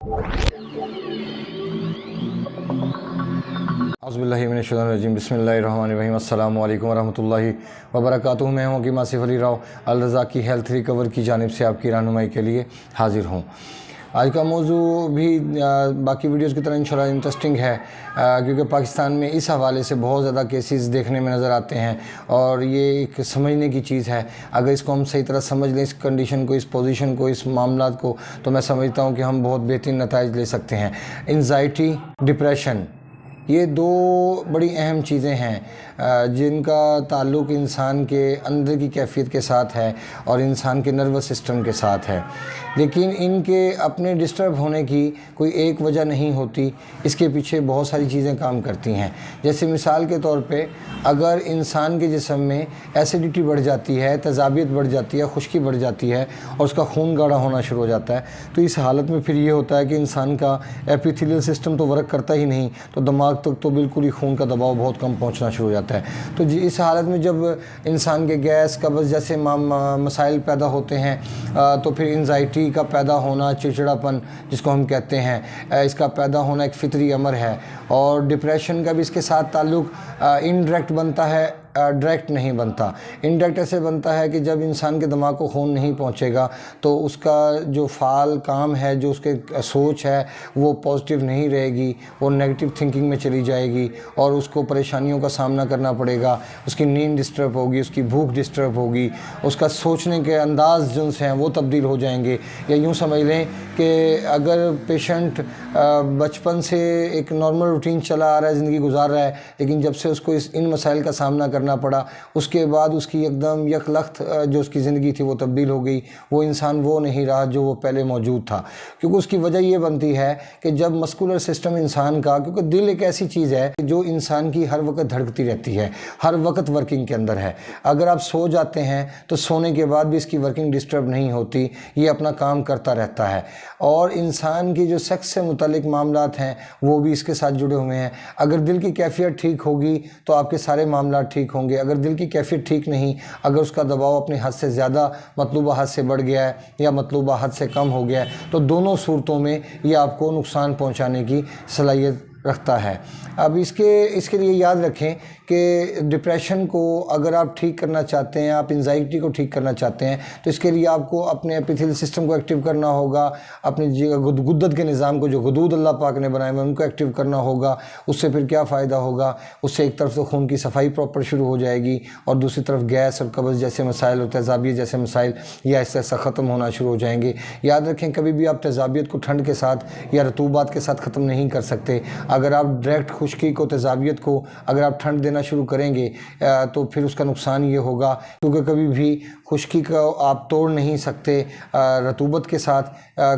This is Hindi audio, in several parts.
औज़ुबिल्लाहिमिनश्शैतानिर्रजीम बिस्मिल्लाहिर्रहमानिर्रहीम अस्सलामु अलैकुम वरहमतुल्लाहि वबरकातुहू। मैं हूँ कि मासिफ़ अली राव अल रज़ा की हेल्थ रिकवर की जानिब से आपकी रहनुमाई के लिए हाज़िर हूँ। आज का मौजू भी बाकी वीडियोज़ की तरह इंशाल्लाह इंटरेस्टिंग है, क्योंकि पाकिस्तान में इस हवाले से बहुत ज़्यादा केसेस देखने में नज़र आते हैं और ये एक समझने की चीज़ है। अगर इसको हम सही तरह समझ लें, इस कंडीशन को, इस पोजीशन को, इस मामलात को, तो मैं समझता हूँ कि हम बहुत बेहतरीन नताइज ले सकते हैं। एंजाइटी, डिप्रेशन, ये दो बड़ी अहम चीज़ें हैं जिनका ताल्लुक़ इंसान के अंदर की कैफियत के साथ है और इंसान के नर्वस सिस्टम के साथ है। लेकिन इनके अपने डिस्टर्ब होने की कोई एक वजह नहीं होती, इसके पीछे बहुत सारी चीज़ें काम करती हैं। जैसे मिसाल के तौर पे अगर इंसान के जिस्म में एसिडिटी बढ़ जाती है, तेज़ाबियत बढ़ जाती है, खुश्की बढ़ जाती है और उसका खून गाढ़ा होना शुरू हो जाता है, तो इस हालत में फिर ये होता है कि इंसान का एपिथेलियल सिस्टम तो वर्क करता ही नहीं, तो दिमाग तक तो बिल्कुल ही खून का दबाव बहुत कम पहुंचना शुरू हो जाता है। तो इस हालत में जब इंसान के गैस, कब्ज़ जैसे मसाइल पैदा होते हैं, तो फिर एंजाइटी का पैदा होना, चिड़चिड़ापन जिसको हम कहते हैं, इसका पैदा होना एक फितरी अमर है। और डिप्रेशन का भी इसके साथ ताल्लुक़ इनडायरेक्ट बनता है, डायरेक्ट नहीं बनता। इनडायरेक्ट ऐसे बनता है कि जब इंसान के दिमाग को खून नहीं पहुंचेगा तो उसका जो फ़ाल काम है, जो उसके सोच है, वो पॉजिटिव नहीं रहेगी, वो नेगेटिव थिंकिंग में चली जाएगी और उसको परेशानियों का सामना करना पड़ेगा। उसकी नींद डिस्टर्ब होगी, उसकी भूख डिस्टर्ब होगी, उसका सोचने के अंदाज़ जो हैं वो तब्दील हो जाएंगे। या यूँ समझ लें कि अगर पेशेंट बचपन से एक नॉर्मल रूटीन चला आ रहा है, ज़िंदगी गुजार रहा है, लेकिन जब से उसको इन मसाइल का सामना करना पड़ा, उसके बाद उसकी एकदम यकलख्त जो उसकी ज़िंदगी थी वो तब्दील हो गई। वो इंसान वो नहीं रहा जो वो पहले मौजूद था। क्योंकि उसकी वजह ये बनती है कि जब मस्कुलर सिस्टम इंसान का, क्योंकि दिल एक ऐसी चीज़ है जो इंसान की हर वक्त धड़कती रहती है, हर वक्त वर्किंग के अंदर है। अगर आप सो जाते हैं तो सोने के बाद भी इसकी वर्किंग डिस्टर्ब नहीं होती, ये अपना काम करता रहता है। और इंसान की जो सेक्स से मुतालिक मामलात हैं वो भी इसके साथ जुड़े हुए हैं। अगर दिल की कैफियत ठीक होगी तो आपके सारे मामलात ठीक होंगे। अगर दिल की कैफियत ठीक नहीं, अगर उसका दबाव अपने हद से ज़्यादा मतलूबा हद से बढ़ गया है या मतलूबा हद से कम हो गया है, तो दोनों सूरतों में ये आपको नुकसान पहुंचाने की सलाहियत रखता है। अब इसके लिए याद रखें कि डिप्रेशन को अगर आप ठीक करना चाहते हैं, आप एंजाइटी को ठीक करना चाहते हैं, तो इसके लिए आपको अपने एपिथेलियल सिस्टम को एक्टिव करना होगा, अपने गुद्दत के निज़ाम को, जो गुदूद अल्लाह पाक ने बनाए हुए उनको एक्टिव करना होगा। उससे फिर क्या फ़ायदा होगा? उससे एक तरफ तो खून की सफाई प्रॉपर शुरू हो जाएगी और दूसरी तरफ गैस और कब्ज़ जैसे मसाइल और तेज़ाबियत जैसे मसाइल या ऐसा ऐसा ख़त्म होना शुरू हो जाएंगे। याद रखें, कभी भी आप तेज़ाबियत को ठंड के साथ या रतूबात के साथ ख़त्म नहीं कर सकते। अगर आप डायरेक्ट खुश्की को, तेज़ाबियत को अगर आप ठंड देना शुरू करेंगे तो फिर उसका नुकसान ये होगा, क्योंकि कभी भी खुश्की को आप तोड़ नहीं सकते रतूबत के साथ।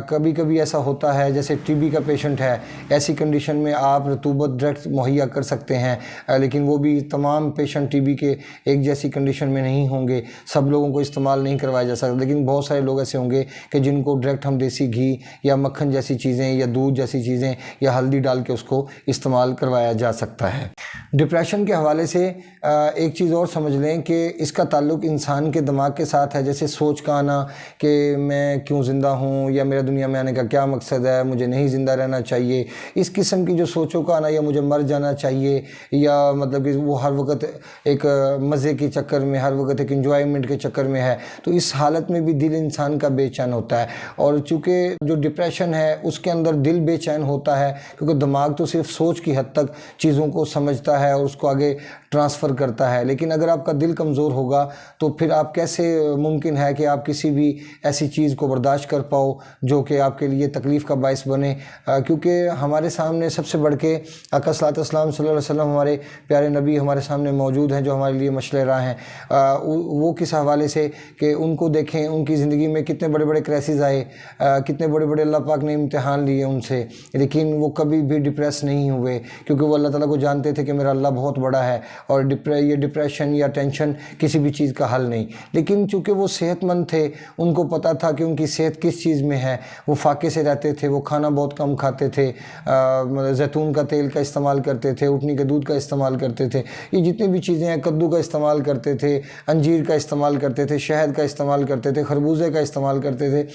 कभी कभी ऐसा होता है, जैसे टीबी का पेशेंट है, ऐसी कंडीशन में आप रतूबत डायरेक्ट मुहैया कर सकते हैं, लेकिन वो भी तमाम पेशेंट टीबी के एक जैसी कंडीशन में नहीं होंगे, सब लोगों को इस्तेमाल नहीं करवाया जा सकता। लेकिन बहुत सारे लोग ऐसे होंगे कि जिनको डायरेक्ट हम देसी घी या मक्खन जैसी चीज़ें या दूध जैसी चीज़ें या हल्दी डाल के उसको इस्तेमाल करवाया जा सकता है। डिप्रेशन के हवाले से एक चीज़ और समझ लें कि इसका ताल्लुक़ इंसान के दिमाग के साथ है। जैसे सोच का आना कि मैं क्यों ज़िंदा हूँ या मेरा दुनिया में आने का क्या मकसद है, मुझे नहीं ज़िंदा रहना चाहिए, इस किस्म की जो सोचों का आना, या मुझे मर जाना चाहिए, या मतलब कि वो हर वक्त एक मज़े के चक्कर में, हर वक्त एक इंजॉयमेंट के चक्कर में है, तो इस हालत में भी दिल इंसान का बेचैन होता है। और चूँकि जो डिप्रेशन है उसके अंदर दिल बेचैन होता है, क्योंकि दिमाग तो सिर्फ सोच की हद तक चीज़ों को समझता है और उसको आगे ट्रांसफ़र करता है। लेकिन अगर आपका दिल कमज़ोर होगा तो फिर आप कैसे मुमकिन है कि आप किसी भी ऐसी चीज़ को बर्दाश्त कर पाओ जो कि आपके लिए तकलीफ़ का बायस बने। क्योंकि हमारे सामने सबसे बढ़ के आका सल्लल्लाहु अलैहि वसल्लम, हमारे प्यारे नबी हमारे सामने मौजूद हैं, जो हमारे लिए मशले राह हैं। वो किस हवाले से कि उनको देखें, उनकी ज़िंदगी में कितने बड़े बड़े क्राइसिस आए, कितने बड़े बड़े अल्लाह पाक ने इम्तिहान लिए उनसे, लेकिन वो कभी भी डिप्रेस नहीं हुए, क्योंकि वो अल्लाह ताला को जानते थे कि मेरा अल्लाह बहुत बड़ा है और ये डिप्रेशन या टेंशन किसी भी चीज़ का हल नहीं। लेकिन लेकिन चूँकि वो सेहतमंद थे, उनको पता था कि उनकी सेहत किस चीज़ में है, वो फाके से रहते थे, वो खाना बहुत कम खाते थे, जैतून का तेल का इस्तेमाल करते थे, ऊँटनी के दूध का इस्तेमाल करते थे, ये जितनी भी चीज़ें हैं, कद्दू का इस्तेमाल करते थे, अंजीर का इस्तेमाल करते थे, शहद का इस्तेमाल करते थे, खरबूजे का इस्तेमाल करते थे।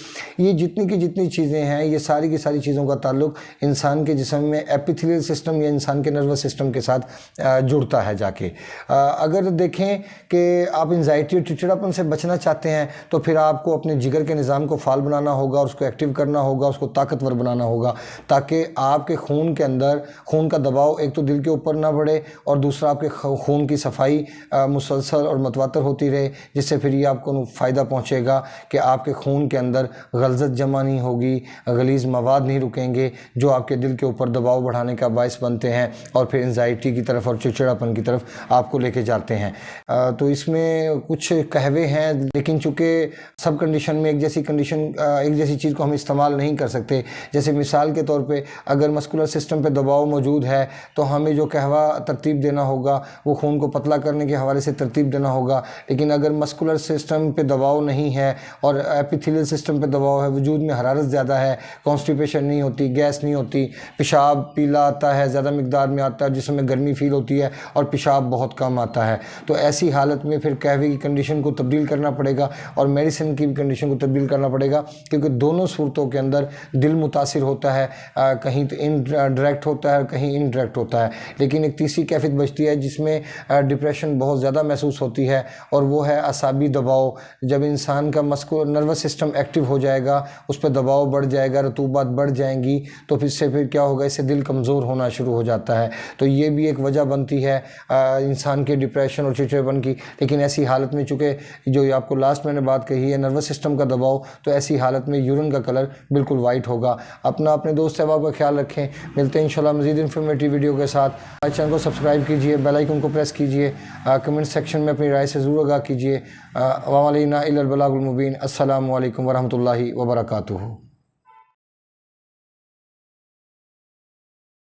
ये जितनी की जितनी चीज़ें हैं, ये सारी की सारी चीज़ों का ताल्लुक इंसान के जिस्म में एपिथेलियल सिस्टम या इंसान के नर्वस सिस्टम के साथ जुड़ता है जाके। अगर देखें कि आप एंजाइटी और चिड़चिड़ापन से बचना चाहते हैं तो फिर आपको अपने जिगर के निज़ाम को फाल बनाना होगा, उसको एक्टिव करना होगा, उसको ताकतवर बनाना होगा, ताकि आपके खून के अंदर खून का दबाव एक तो दिल के ऊपर ना बढ़े और दूसरा आपके खून की सफाई मुसलसल और मतवातर होती रहे, जिससे फिर ये आपको फ़ायदा पहुँचेगा कि आपके खून के अंदर गलज़त जमा नहीं होगी, गलीज़ मवाद नहीं रुकेंगे जो आपके दिल के ऊपर दबाव बढ़ाने का बायस बनते हैं और फिर एंजाइटी की तरफ और चिड़चिड़ापन की तरफ आपको लेके जाते हैं। तो इसमें कुछ कहवे हैं, लेकिन चूँकि सब कंडीशन में एक जैसी चीज़ को हम इस्तेमाल नहीं कर सकते। जैसे मिसाल के तौर पे अगर मस्कुलर सिस्टम पे दबाव मौजूद है तो हमें जो कहवा तरतीब देना होगा वो खून को पतला करने के हवाले से तरतीब देना होगा, लेकिन अगर मस्कुलर सिस्टम पे दबाव नहीं है और एपिथेलियल सिस्टम पे दबाव है, वजूद में हरारत ज़्यादा है, कॉन्स्टिपेशन नहीं होती, गैस नहीं होती, पेशाब पीला आता है, ज़्यादा मिकदार में आता है जिसमें गर्मी फील होती है और पेशाब बहुत कम आता है, तो ऐसी हालत में फिर कहवे की कंडीशन को तब्दील करना पड़ेगा और मेडिसिन की भी कंडीशन को तब्दील करना पड़ेगा, क्योंकि दोनों सूरतों के अंदर दिल मुतासिर होता है, कहीं तो इनडायरेक्ट होता है, कहीं इनडायरेक्ट होता है। लेकिन एक तीसरी कैफियत बचती है जिसमें डिप्रेशन बहुत ज़्यादा महसूस होती है और वो है असाबी दबाव। जब इंसान का नर्वस सिस्टम एक्टिव हो जाएगा, उस पर दबाव बढ़ जाएगा, रतूबात बढ़ जाएंगी, तो फिर क्या होगा, इससे दिल कमज़ोर होना शुरू हो जाता है। तो ये भी एक वजह बनती है इंसान के डिप्रेशन और चिड़चिड़ापन की। लेकिन ऐसी हालत में, चूँकि जो आपको लास्ट मैंने बात कही है नर्वस सिस्टम का दबाव, तो ऐसी हालत में यूरिन का कलर बिल्कुल वाइट होगा। अपने दोस्त अहबाब का ख्याल रखें। मिलते हैं इंशाल्लाह मज़ीद इन्फॉर्मेटिव वीडियो के साथ। हमारे चैनल को सब्सक्राइब कीजिए, बेल आइकन को प्रेस कीजिए, कमेंट सेक्शन में अपनी राय से ज़रूर आगाह कीजिए। व अलैना इल्लल बलागुल मुबीन। अस्सलामु अलैकुम व रहमतुल्लाहि व बरकातुहू।